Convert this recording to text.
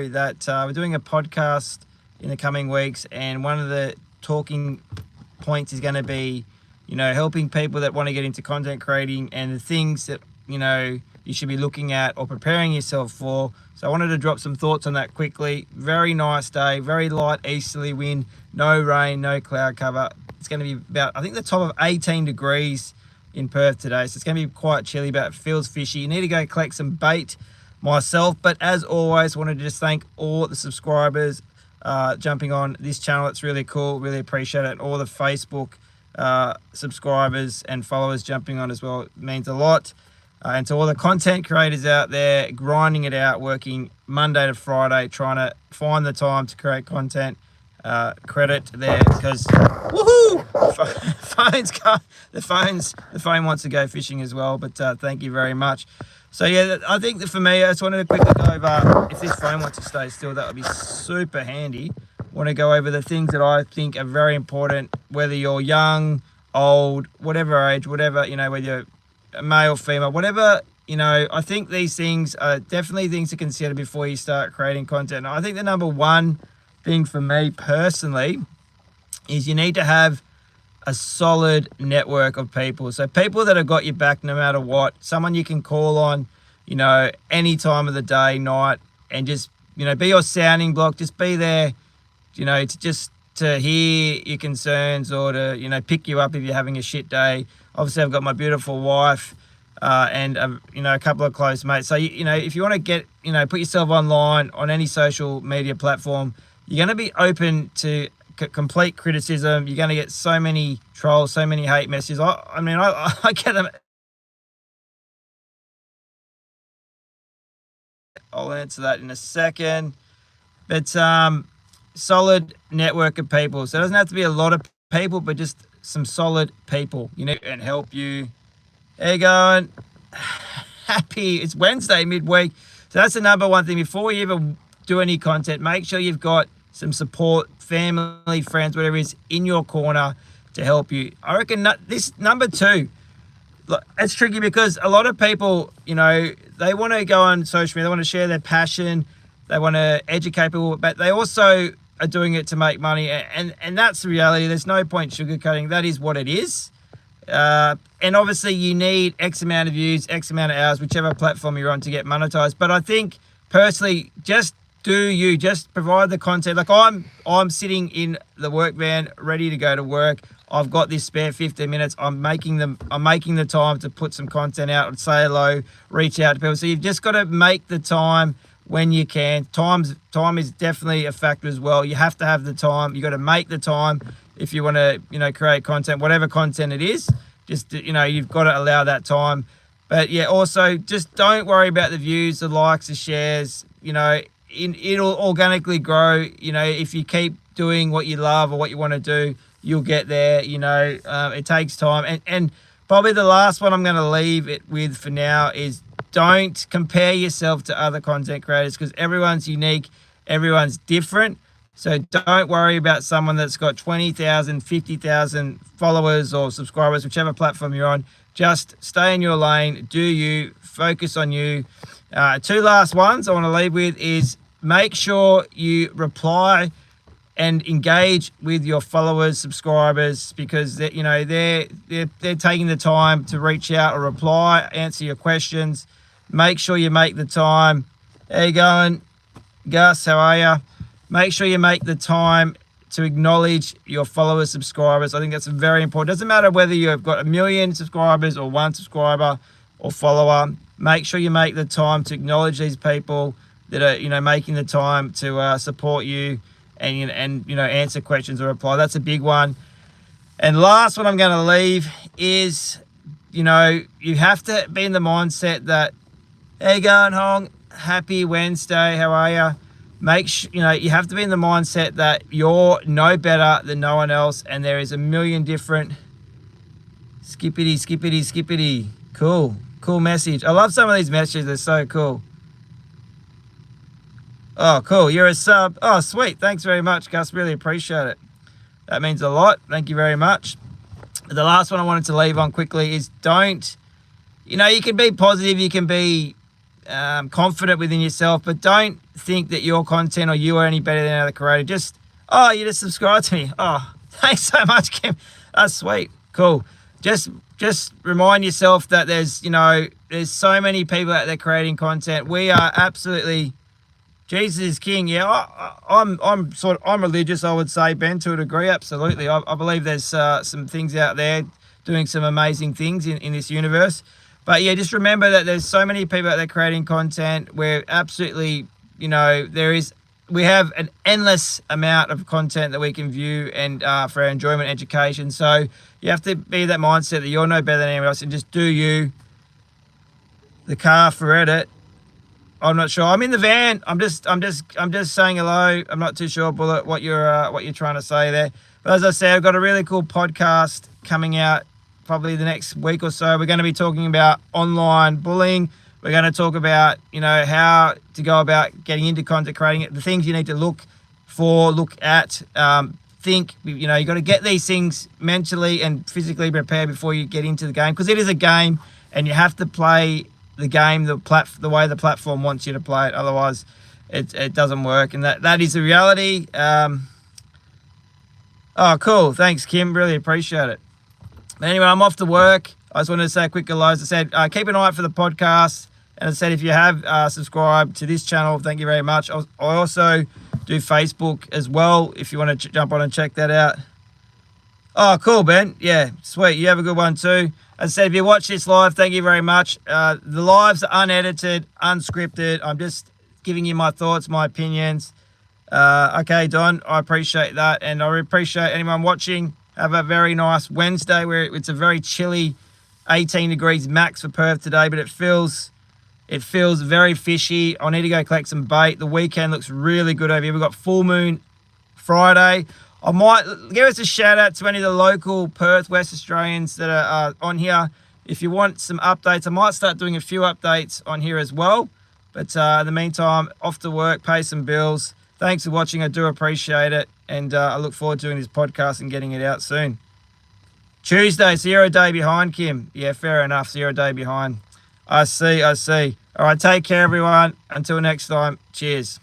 that we're doing a podcast in the coming weeks, and one of the talking points is going to be, helping people that want to get into content creating and the things that, you should be looking at or preparing yourself for. So I wanted to drop some thoughts on that quickly. Very nice day, very light easterly wind, no rain, no cloud cover. It's going to be about, I think, the top of 18 degrees in Perth today. So it's going to be quite chilly, but it feels fishy. You need to go collect some bait myself. But as always, I wanted to just thank all the subscribers jumping on this channel. It's really cool. Really appreciate it. And all the Facebook subscribers and followers jumping on as well. It means a lot. And to all the content creators out there grinding it out, working Monday to Friday, trying to find the time to create content, credit there, because woohoo, the phone wants to go fishing as well. But thank you very much. So yeah, I think that for me, I just wanted to quickly go over, if this phone wants to stay still, that would be super handy. I want to go over the things that I think are very important, whether you're young, old, whatever age, whatever, whether you're male, female, whatever, I think these things are definitely things to consider before you start creating content. And I think the number one thing for me personally is you need to have a solid network of people. So people that have got your back no matter what, someone you can call on, any time of the day, night, and just, be your sounding block, just be there, to hear your concerns or to, pick you up if you're having a shit day. Obviously, I've got my beautiful wife and, a couple of close mates. So, if you want to get, put yourself online on any social media platform, you're going to be open to complete criticism. You're going to get so many trolls, so many hate messages. I get them. I'll answer that in a second. But solid network of people. So it doesn't have to be a lot of people, but just some solid people, and help you. There you going. Happy. It's Wednesday midweek. So that's the number one thing. Before you even do any content, make sure you've got some support, family, friends, whatever it is, in your corner to help you. I reckon this number two, it's tricky because a lot of people, they want to go on social media, they want to share their passion, they want to educate people, but they also are doing it to make money, and that's the reality. There's no point sugarcoating. That is what it is. And obviously you need X amount of views, X amount of hours, whichever platform you're on, to get monetized. But I think personally, just provide the content. Like I'm sitting in the work van ready to go to work. I've got this spare 15 minutes. I'm making the time to put some content out and say hello, reach out to people. So you've just got to make the time when you can. Time is definitely a factor as well. You have to have the time. You got to make the time if you want to, create content, whatever content it is. Just, you've got to allow that time. But yeah, also just don't worry about the views, the likes, the shares. It'll organically grow. If you keep doing what you love or what you want to do, you'll get there. It takes time. And probably the last one I'm going to leave it with for now is, don't compare yourself to other content creators, because everyone's unique, everyone's different. So don't worry about someone that's got 20,000, 50,000 followers or subscribers, whichever platform you're on. Just stay in your lane, do you, focus on you. Two last ones I want to leave with is, make sure you reply and engage with your followers, subscribers, because they're taking the time to reach out or reply, answer your questions. Make sure you make the time. How you going, Gus? How are you? Make sure you make the time to acknowledge your followers, subscribers. I think that's very important. Doesn't matter whether you've got 1 million subscribers or 1 subscriber or follower. Make sure you make the time to acknowledge these people that are, making the time to support you and answer questions or reply. That's a big one. And last one I'm going to leave is, you have to be in the mindset that, how you going, Hong? Happy Wednesday. How are you? Make sure, you have to be in the mindset that you're no better than no one else, and there is a million different skippity. Cool message. I love some of these messages. They're so cool. Oh, cool. You're a sub. Oh, sweet. Thanks very much, Gus. Really appreciate it. That means a lot. Thank you very much. The last one I wanted to leave on quickly is, don't, you can be positive. You can be confident within yourself, but don't think that your content or you are any better than another creator. You just subscribe to me. Oh, thanks so much, Kim. That's sweet. Cool. Just remind yourself that there's so many people out there creating content. We are absolutely, Jesus is king. Yeah, I'm religious, I would say, Ben, to a degree. Absolutely. I believe there's some things out there doing some amazing things in this universe. But yeah, just remember that there's so many people out there creating content. We're absolutely, we have an endless amount of content that we can view and for our enjoyment, education. So you have to be that mindset that you're no better than anyone else and just do you. The car for edit. I'm not sure. I'm in the van. I'm just saying hello. I'm not too sure, Bullet, what you're trying to say there. But as I said, I've got a really cool podcast coming out probably the next week or so. We're going to be talking about online bullying. We're going to talk about, how to go about getting into content creating, the things you need to look at, think. You got to get these things mentally and physically prepared before you get into the game, because it is a game and you have to play the game the way the platform wants you to play it. Otherwise, it doesn't work, and that is the reality. Oh, cool. Thanks, Kim. Really appreciate it. But anyway, I'm off to work. I just wanted to say a quick hello. As I said, keep an eye out for the podcast. And as I said, if you have subscribed to this channel, thank you very much. I also do Facebook as well, if you want to jump on and check that out. Oh, cool, Ben. Yeah, sweet. You have a good one too. As I said, if you watch this live, thank you very much. The lives are unedited, unscripted. I'm just giving you my thoughts, my opinions. Okay, Don, I appreciate that. And I appreciate anyone watching. Have a very nice Wednesday where it's a very chilly 18 degrees max for Perth today, but it feels very fishy. I need to go collect some bait. The weekend looks really good over here. We've got full moon Friday. I might give us a shout out to any of the local Perth, West Australians that are on here. If you want some updates, I might start doing a few updates on here as well. But in the meantime, off to work, pay some bills. Thanks for watching. I do appreciate it. And I look forward to doing this podcast and getting it out soon. Tuesday, so you're a day behind, Kim. Yeah, fair enough. So you're a day behind. I see. All right, take care, everyone. Until next time, cheers.